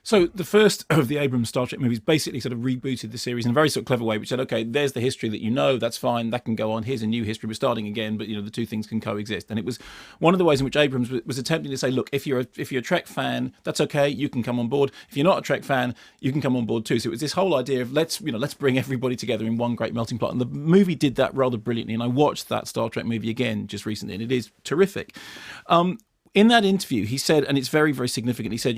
So the first of the Abrams Star Trek movies basically sort of rebooted the series in a very sort of clever way, which said, okay, there's the history that you know, that's fine, that can go on. Here's a new history, we're starting again, but the two things can coexist. And it was one of the ways in which Abrams was attempting to say, look, if you're a Trek fan, that's okay, you can come on board. If you're not a Trek fan, you can come on board too. So it was this whole idea of let's bring everybody together in one great melting pot. And the movie did that rather brilliantly. And I watched that Star Trek movie again just recently, and it is terrific. In that interview, he said, and it's very, very significant, he said,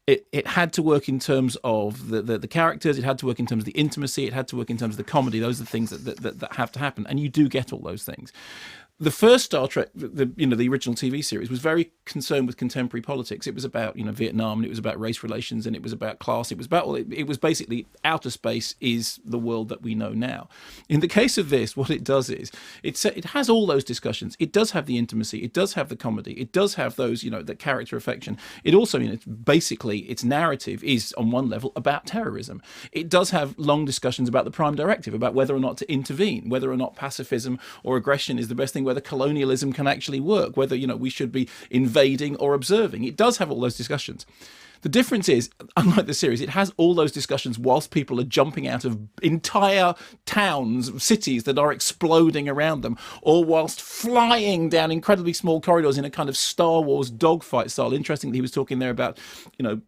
it had to work in terms of the characters, it had to work in terms of the intimacy, it had to work in terms of the comedy. Those are the things that have to happen. And you do get all those things. The first Star Trek, the original TV series, was very concerned with contemporary politics. It was about Vietnam, and it was about race relations, and it was about class. It was about it was basically outer space is the world that we know now. In the case of this, what it does is it has all those discussions. It does have the intimacy. It does have the comedy. It does have those the character affection. It also basically its narrative is on one level about terrorism. It does have long discussions about the Prime Directive, about whether or not to intervene, whether or not pacifism or aggression is the best thing, whether colonialism can actually work, whether we should be invading or observing. It does have all those discussions. The difference is, unlike the series, it has all those discussions whilst people are jumping out of entire towns, cities that are exploding around them, or whilst flying down incredibly small corridors in a kind of Star Wars dogfight style. Interestingly, he was talking there about,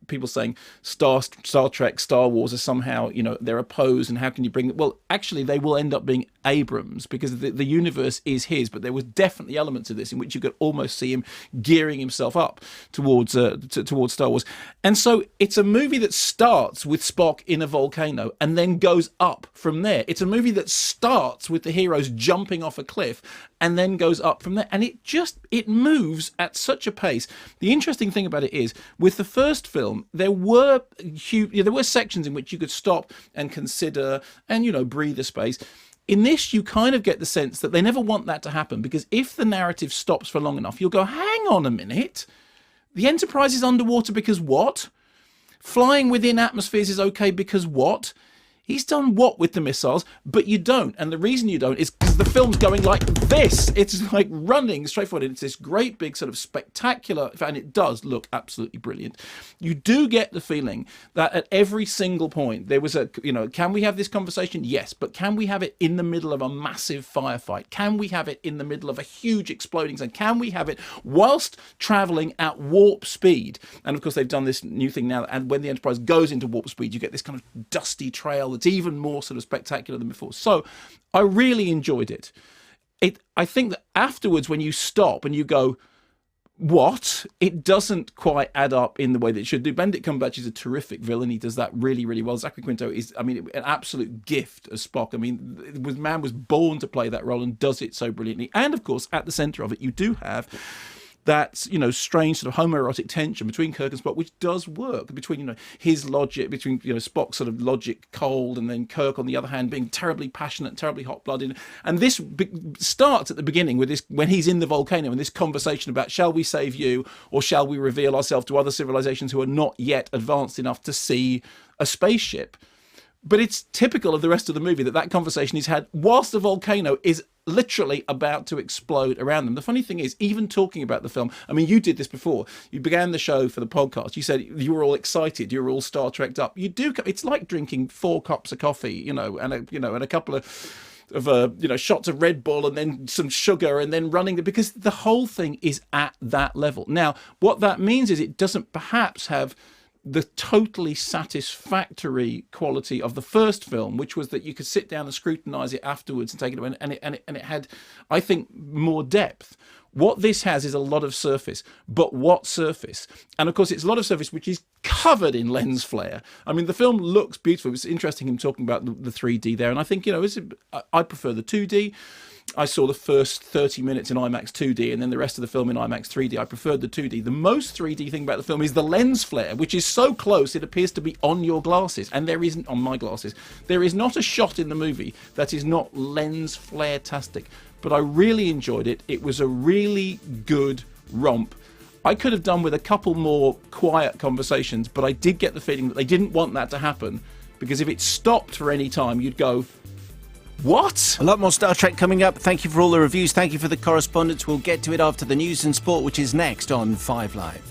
people saying Star Trek, Star Wars are somehow, they're opposed, and how can you bring it? Well, actually, they will end up being Abrams, because the universe is his, but there was definitely elements of this in which you could almost see him gearing himself up towards Star Wars. And so it's a movie that starts with Spock in a volcano and then goes up from there. It's a movie that starts with the heroes jumping off a cliff and then goes up from there. And it moves at such a pace. The interesting thing about it is, with the first film, there were sections in which you could stop and consider and, breathe a space. In this, you kind of get the sense that they never want that to happen, because if the narrative stops for long enough, you'll go, hang on a minute. The Enterprise is underwater because what? Flying within atmospheres is okay because what? He's done what with the missiles? But you don't. And the reason you don't is because the film's going like this. It's like running straight forward. It's this great big sort of spectacular, and it does look absolutely brilliant. You do get the feeling that at every single point there was can we have this conversation? Yes. But can we have it in the middle of a massive firefight? Can we have it in the middle of a huge exploding zone? Can we have it whilst traveling at warp speed? And of course, they've done this new thing now. And when the Enterprise goes into warp speed, you get this kind of dusty trail that's even more sort of spectacular than before. So I really enjoyed it. I think that afterwards, when you stop and you go, what? It doesn't quite add up in the way that it should do. Benedict Cumberbatch is a terrific villain. He does that really, really well. Zachary Quinto is, an absolute gift as Spock. Man was born to play that role and does it so brilliantly. And of course, at the centre of it, you do have that strange sort of homoerotic tension between Kirk and Spock, which does work between his logic, between Spock's sort of logic cold, and then Kirk on the other hand being terribly passionate, terribly hot-blooded. And this starts at the beginning with this, when he's in the volcano, and this conversation about, shall we save you or shall we reveal ourselves to other civilizations who are not yet advanced enough to see a spaceship? But it's typical of the rest of the movie that conversation is had whilst the volcano is literally about to explode around them. The funny thing is, even talking about the film, you did this before. You began the show for the podcast. You said you were all excited. You were all Star Trekked up. You do. It's like drinking 4 cups of coffee, and a couple of shots of Red Bull, and then some sugar, and then running, because the whole thing is at that level. Now, what that means is it doesn't perhaps have the totally satisfactory quality of the first film, which was that you could sit down and scrutinize it afterwards and take it away, and it had, I think, more depth. What this has is a lot of surface, but what surface? And of course, it's a lot of surface which is covered in lens flare. The film looks beautiful. It's interesting him talking about the 3D there, and I think I prefer the 2D. I saw the first 30 minutes in IMAX 2D and then the rest of the film in IMAX 3D. I preferred the 2D. The most 3D thing about the film is the lens flare, which is so close it appears to be on your glasses. And there isn't on my glasses. There is not a shot in the movie that is not lens flare-tastic. But I really enjoyed it. It was a really good romp. I could have done with a couple more quiet conversations, but I did get the feeling that they didn't want that to happen, because if it stopped for any time, you'd go, what? A lot more Star Trek coming up. Thank you for all the reviews. Thank you for the correspondence. We'll get to it after the news and sport, which is next on 5 Live.